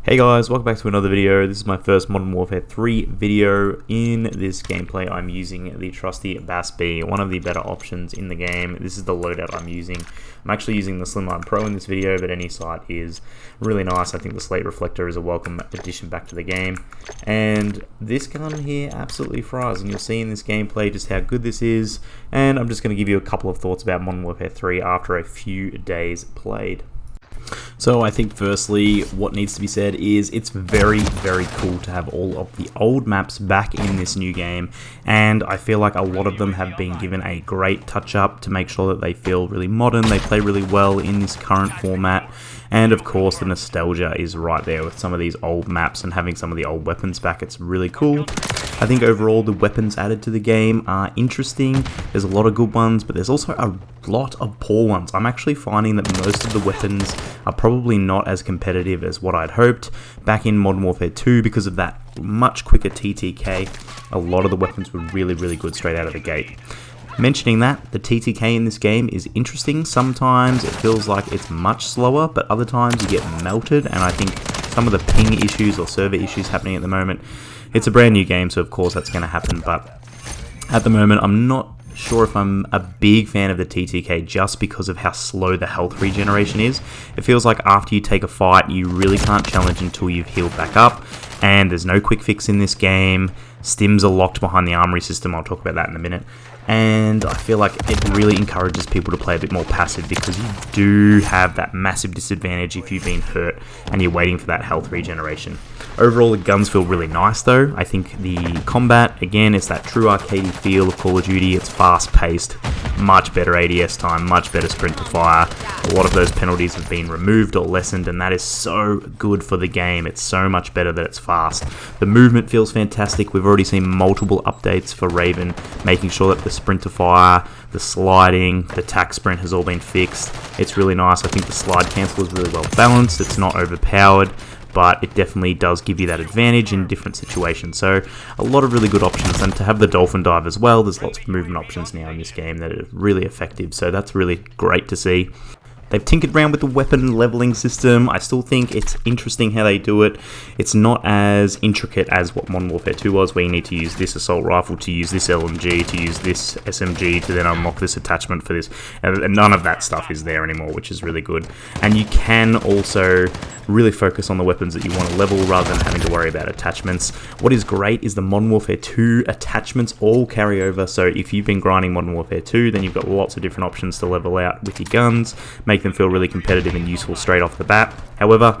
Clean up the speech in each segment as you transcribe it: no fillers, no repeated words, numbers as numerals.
Hey guys, welcome back to another video. This is my first Modern Warfare 3 video. In this gameplay, I'm using the trusty BAS-B, one of the better options in the game. This is the loadout I'm using. I'm actually using the Slimline Pro in this video, but any sight is really nice. I think the slate reflector is a welcome addition back to the game. And this gun here absolutely fries, and you'll see in this gameplay just how good this is. And I'm just going to give you a couple of thoughts about Modern Warfare 3 after a few days played. So I think firstly what needs to be said is it's very cool to have all of the old maps back in this new game, and I feel like a lot of them have been given a great touch up to make sure that they feel really modern, they play really well in this current format, and of course the nostalgia is right there with some of these old maps and having some of the old weapons back. It's really cool. I think overall the weapons added to the game are interesting. There's a lot of good ones, but there's also a lot of poor ones. I'm actually finding that most of the weapons are probably not as competitive as what I'd hoped back in Modern Warfare 2 because of that much quicker TTK. A lot of the weapons were really good straight out of the gate. Mentioning that, the TTK in this game is interesting. Sometimes it feels like it's much slower, but other times you get melted, and I think some of the ping issues or server issues happening at the moment, it's a brand new game, so of course that's going to happen, but at the moment I'm not sure if I'm a big fan of the TTK just because of how slow the health regeneration is. It feels like after you take a fight, you really can't challenge until you've healed back up, and there's no quick fix in this game. Stims are locked behind the armory system, I'll talk about that in a minute. And I feel like it really encourages people to play a bit more passive because you do have that massive disadvantage if you've been hurt and you're waiting for that health regeneration. Overall, the guns feel really nice though. I think the combat, again, it's that true arcadey feel of Call of Duty. It's fast paced, much better ADS time, much better sprint to fire. A lot of those penalties have been removed or lessened, and that is so good for the game. It's so much better that it's fast. The movement feels fantastic. We've already seen multiple updates for Raven, making sure that the sprint to fire, the sliding, the tack sprint has all been fixed. It's really nice. I think the slide cancel is really well balanced. It's not overpowered, but it definitely does give you that advantage in different situations. So a lot of really good options, and to have the dolphin dive as well, there's lots of movement options now in this game that are really effective, so that's really great to see. They've tinkered around with the weapon leveling system. I still think it's interesting how they do it. It's not as intricate as what Modern Warfare 2 was, where you need to use this assault rifle, to use this LMG, to use this SMG, to then unlock this attachment for this. And none of that stuff is there anymore, which is really good. And you can also really focus on the weapons that you want to level rather than having to worry about attachments. What is great is the Modern Warfare 2 attachments all carry over, so if you've been grinding Modern Warfare 2, then you've got lots of different options to level out with your guns, make them feel really competitive and useful straight off the bat. However,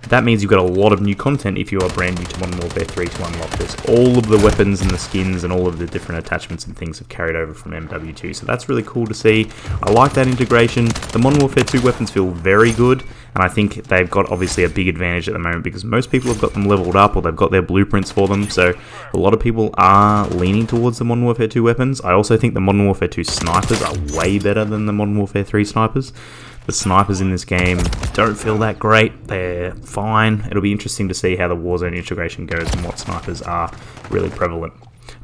that means you've got a lot of new content if you are brand new to Modern Warfare 3 to unlock this. All of the weapons and the skins and all of the different attachments and things have carried over from MW2, so that's really cool to see. I like that integration. The Modern Warfare 2 weapons feel very good, and I think they've got obviously a big advantage at the moment because most people have got them leveled up or they've got their blueprints for them, so a lot of people are leaning towards the Modern Warfare 2 weapons. I also think the Modern Warfare 2 snipers are way better than the Modern Warfare 3 snipers. The snipers in this game don't feel that great. They're fine. It'll be interesting to see how the Warzone integration goes and what snipers are really prevalent.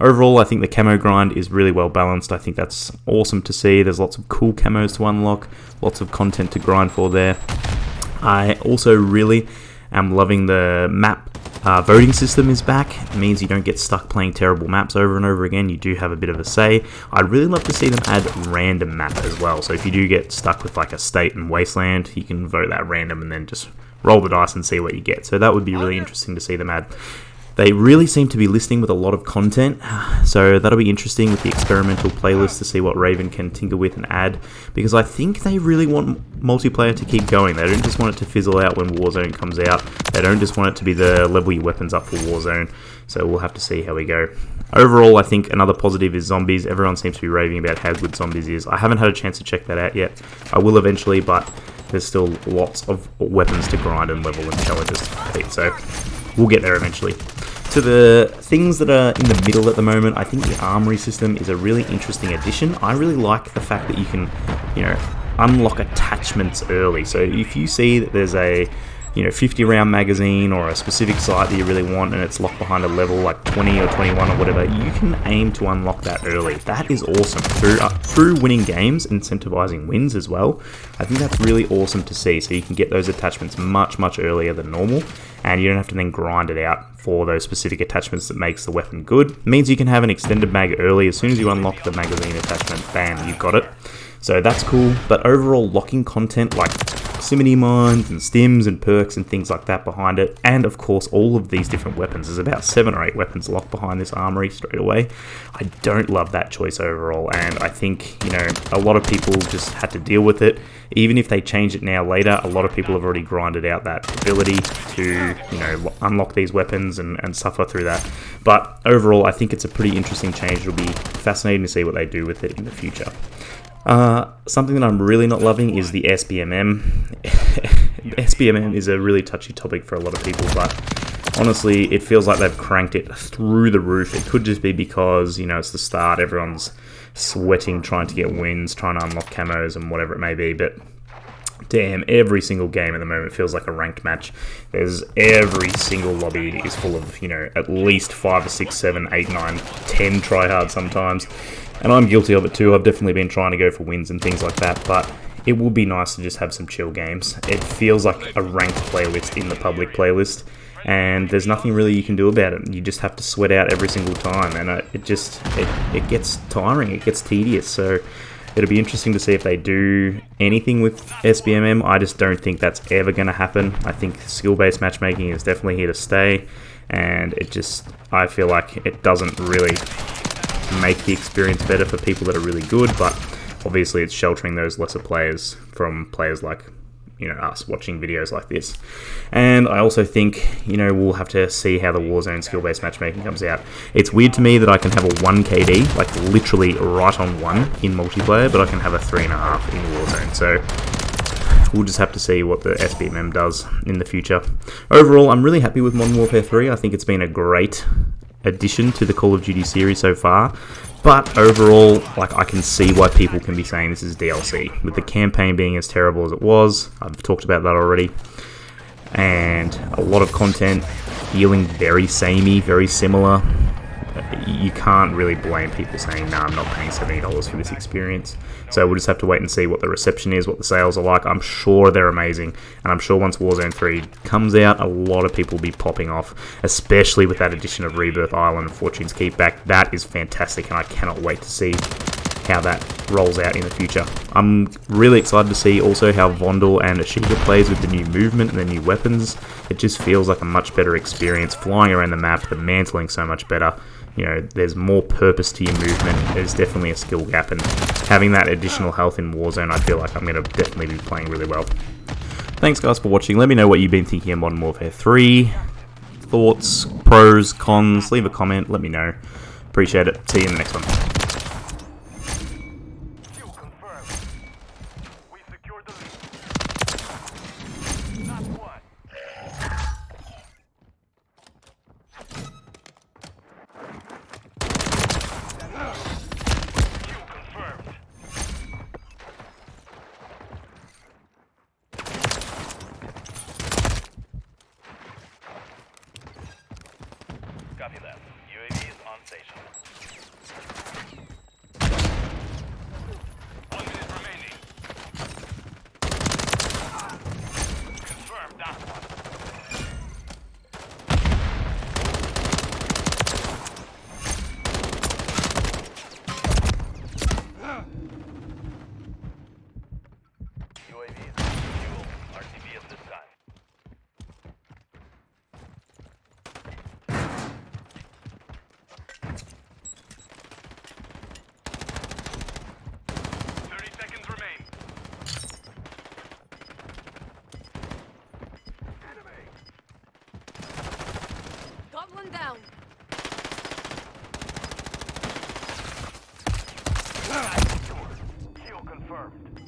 Overall, I think the camo grind is really well balanced. I think that's awesome to see. There's lots of cool camos to unlock, lots of content to grind for there. I also really am loving the map voting system is back. It means you don't get stuck playing terrible maps over and over again. You do have a bit of a say. I'd really love to see them add random map as well. So if you do get stuck with like a state and wasteland, you can vote that random and then just roll the dice and see what you get. So that would be really interesting to see them add. They really seem to be listening with a lot of content, so that'll be interesting with the experimental playlist to see what Raven can tinker with and add, because I think they really want multiplayer to keep going. They don't just want it to fizzle out when Warzone comes out. They don't just want it to be the level your weapons up for Warzone, so we'll have to see how we go. Overall, I think another positive is zombies. Everyone seems to be raving about how good zombies is. I haven't had a chance to check that out yet. I will eventually, but there's still lots of weapons to grind and level and challenges to complete, so we'll get there eventually. To the things that are in the middle at the moment, I think the armory system is a really interesting addition. I really like the fact that you can, unlock attachments early. So if you see that there's a 50 round magazine or a specific sight that you really want and it's locked behind a level like 20 or 21 or whatever, you can aim to unlock that early. That is awesome. Through winning games, incentivizing wins as well. I think that's really awesome to see. So you can get those attachments much earlier than normal, and you don't have to then grind it out for those specific attachments that makes the weapon good. It means you can have an extended mag early. As soon as you unlock the magazine attachment, bam, you've got it. So that's cool. But overall, locking content like proximity mines and stims and perks and things like that behind it, and of course all of these different weapons. There's about 7 or 8 weapons locked behind this armory straight away. I don't love that choice overall, and I think a lot of people just had to deal with it. Even if they change it now later, a lot of people have already grinded out that ability to unlock these weapons and suffer through that. But overall, I think it's a pretty interesting change. It'll be fascinating to see what they do with it in the future. Something that I'm really not loving is the SBMM. SBMM is a really touchy topic for a lot of people, but honestly, it feels like they've cranked it through the roof. It could just be because, it's the start, everyone's sweating, trying to get wins, trying to unlock camos and whatever it may be, but damn, every single game at the moment feels like a ranked match. There's every single lobby is full of, at least 5 or 6, 7, 8, 9, 10 tryhards sometimes. And I'm guilty of it too. I've definitely been trying to go for wins and things like that, but it would be nice to just have some chill games. It feels like a ranked playlist in the public playlist, and there's nothing really you can do about it. You just have to sweat out every single time, and it gets tiring, it gets tedious. So it'll be interesting to see if they do anything with SBMM. I just don't think that's ever going to happen. I think skill-based matchmaking is definitely here to stay, and I feel like it doesn't really make the experience better for people that are really good, but obviously it's sheltering those lesser players from players like us watching videos like this. And I also think we'll have to see how the Warzone skill-based matchmaking comes out. It's weird to me that I can have a 1 KD, like literally right on 1 in multiplayer, but I can have a 3.5 in Warzone. So we'll just have to see what the SBMM does in the future. Overall, I'm really happy with Modern Warfare 3. I think it's been a great addition to the Call of Duty series so far, but overall, I can see why people can be saying this is DLC, with the campaign being as terrible as it was. I've talked about that already, and a lot of content feeling very samey, very similar. You can't really blame people saying, nah, I'm not paying $70 for this experience. So we'll just have to wait and see what the reception is, what the sales are like. I'm sure they're amazing, and I'm sure once Warzone 3 comes out, a lot of people will be popping off, especially with that addition of Rebirth Island and Fortune's Keep Back. That is fantastic, and I cannot wait to see how that rolls out in the future. I'm really excited to see also how Vondel and Ashiga plays with the new movement and the new weapons. It just feels like a much better experience, flying around the map, the mantling so much better. There's more purpose to your movement. There's definitely a skill gap, and having that additional health in Warzone, I feel like I'm going to definitely be playing really well. Thanks guys for watching. Let me know what you've been thinking of Modern Warfare 3. Thoughts, pros, cons, leave a comment, let me know. Appreciate it. See you in the next one. Copy that. UAV is on station. 1 minute remaining. Confirmed that one. UAV is on fuel. RTV at this time. Got one down. Kill confirmed.